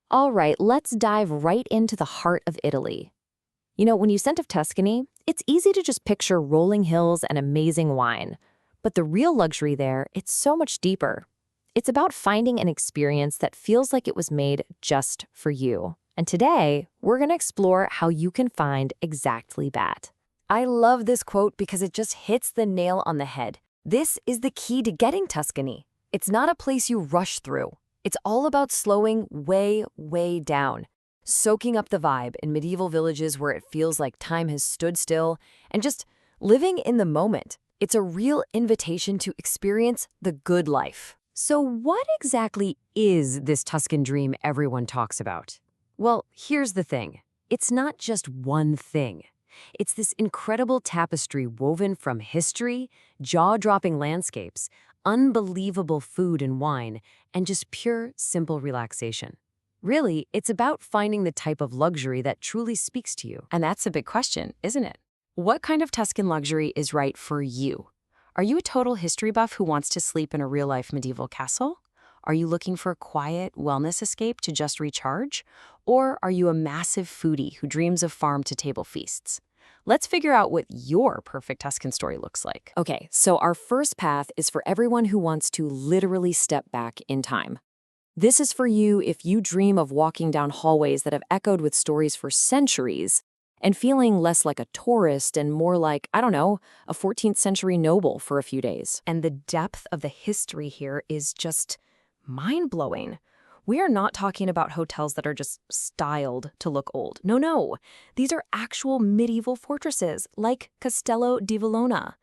All right, let's dive right into the heart of Italy. When you think of Tuscany, it's easy to just picture rolling hills and amazing wine. But the real luxury there, it's so much deeper. It's about finding an experience that feels like it was made just for you. And today, we're going to explore how you can find exactly that. I love this quote because it just hits the nail on the head. This is the key to getting Tuscany. It's not a place you rush through. It's all about slowing way, way down, soaking up the vibe in medieval villages where it feels like time has stood still, and just living in the moment. It's a real invitation to experience the good life. So what exactly is this Tuscan dream everyone talks about? Well, here's the thing. It's not just one thing. It's this incredible tapestry woven from history, jaw-dropping landscapes, unbelievable food and wine, and just pure, simple relaxation. Really, it's about finding the type of luxury that truly speaks to you. And that's a big question, isn't it? What kind of Tuscan luxury is right for you? Are you a total history buff who wants to sleep in a real-life medieval castle? Are you looking for a quiet wellness escape to just recharge? Or are you a massive foodie who dreams of farm-to-table feasts? Let's figure out what your perfect Tuscan story looks like. Okay, so our first path is for everyone who wants to literally step back in time. This is for you if you dream of walking down hallways that have echoed with stories for centuries and feeling less like a tourist and more like, I don't know, a 14th century noble for a few days. And the depth of the history here is just mind-blowing. We are not talking about hotels that are just styled to look old. No. These are actual medieval fortresses, like Castello di Vellona.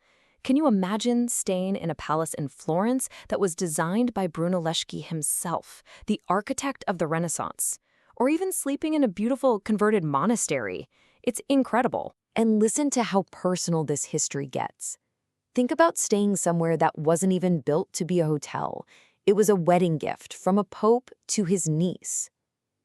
Can you imagine staying in a palace in Florence that was designed by Brunelleschi himself, the architect of the Renaissance? Or even sleeping in a beautiful converted monastery? It's incredible. And listen to how personal this history gets. Think about staying somewhere that wasn't even built to be a hotel. It was a wedding gift from a pope to his niece.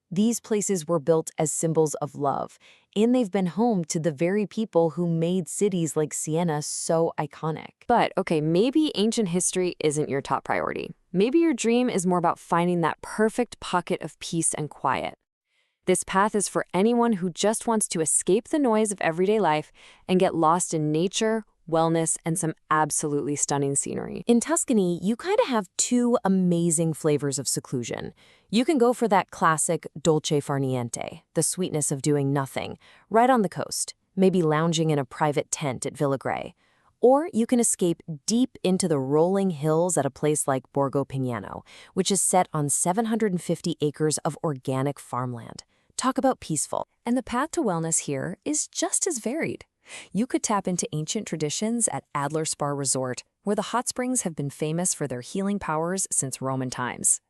These places were built as symbols of love, and they've been home to the very people who made cities like Siena so iconic. But, okay, maybe ancient history isn't your top priority. Maybe your dream is more about finding that perfect pocket of peace and quiet. This path is for anyone who just wants to escape the noise of everyday life and get lost in nature, wellness, and some absolutely stunning scenery. In Tuscany, you kind of have two amazing flavors of seclusion. You can go for that classic dolce far niente, the sweetness of doing nothing, right on the coast, maybe lounging in a private tent at Villa Gray. Or you can escape deep into the rolling hills at a place like Borgo Pignano, which is set on 750 acres of organic farmland. Talk about peaceful. And the path to wellness here is just as varied. You could tap into ancient traditions at Adler Spa Resort, where the hot springs have been famous for their healing powers since Roman times.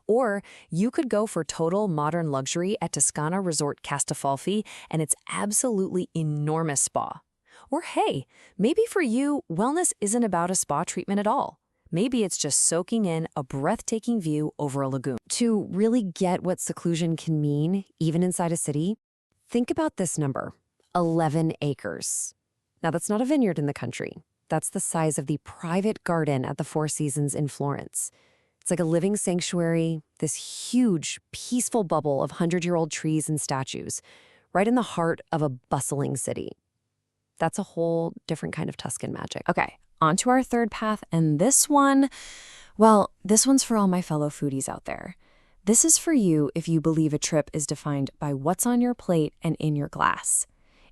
Or you could go for total modern luxury at Toscana Resort Castelfalfi and its absolutely enormous spa. Or hey, maybe for you, wellness isn't about a spa treatment at all. Maybe it's just soaking in a breathtaking view over a lagoon. To really get what seclusion can mean, even inside a city, think about this number. 11 acres. Now, that's not a vineyard in the country. That's the size of the private garden at the Four Seasons in Florence. It's like a living sanctuary, this huge, peaceful bubble of 100-year-old trees and statues, right in the heart of a bustling city. That's a whole different kind of Tuscan magic. Okay, on to our third path, and this one's for all my fellow foodies out there. This is for you if you believe a trip is defined by what's on your plate and in your glass.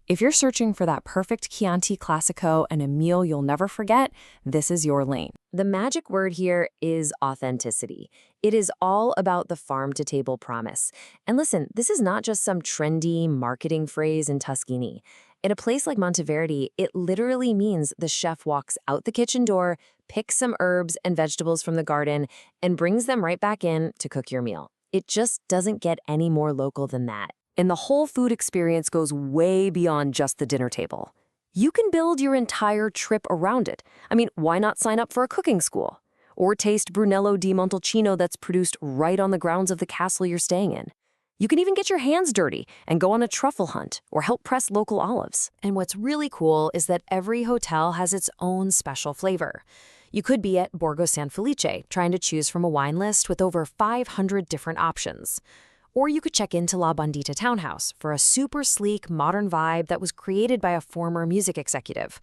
If you're searching for that perfect Chianti Classico and a meal you'll never forget, this is your lane. The magic word here is authenticity. It is all about the farm-to-table promise. And listen, this is not just some trendy marketing phrase in Tuscany. In a place like Monteverdi, it literally means the chef walks out the kitchen door, picks some herbs and vegetables from the garden, and brings them right back in to cook your meal. It just doesn't get any more local than that. And the whole food experience goes way beyond just the dinner table. You can build your entire trip around it. I mean, why not sign up for a cooking school? Or taste Brunello di Montalcino that's produced right on the grounds of the castle you're staying in. You can even get your hands dirty and go on a truffle hunt or help press local olives. And what's really cool is that every hotel has its own special flavor. You could be at Borgo San Felice trying to choose from a wine list with over 500 different options. Or you could check into La Bandita Townhouse for a super sleek, modern vibe that was created by a former music executive.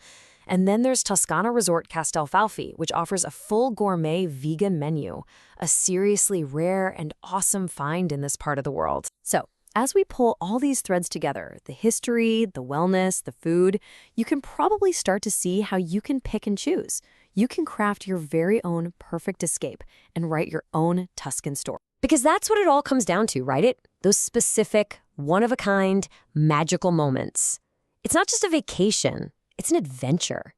And then there's Toscana Resort Castelfalfi, which offers a full gourmet vegan menu, a seriously rare and awesome find in this part of the world. So, as we pull all these threads together, the history, the wellness, the food, you can probably start to see how you can pick and choose. You can craft your very own perfect escape and write your own Tuscan story. Because that's what it all comes down to, right? Those specific, one-of-a-kind, magical moments. It's not just a vacation, it's an adventure.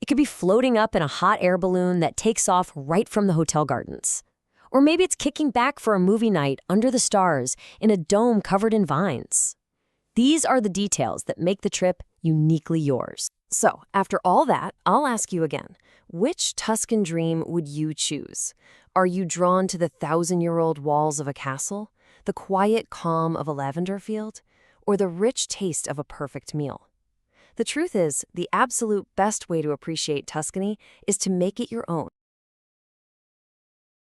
It could be floating up in a hot air balloon that takes off right from the hotel gardens. Or maybe it's kicking back for a movie night under the stars in a dome covered in vines. These are the details that make the trip uniquely yours. So, after all that, I'll ask you again, which Tuscan dream would you choose? Are you drawn to the 1,000-year-old walls of a castle, the quiet calm of a lavender field, or the rich taste of a perfect meal? The truth is, the absolute best way to appreciate Tuscany is to make it your own.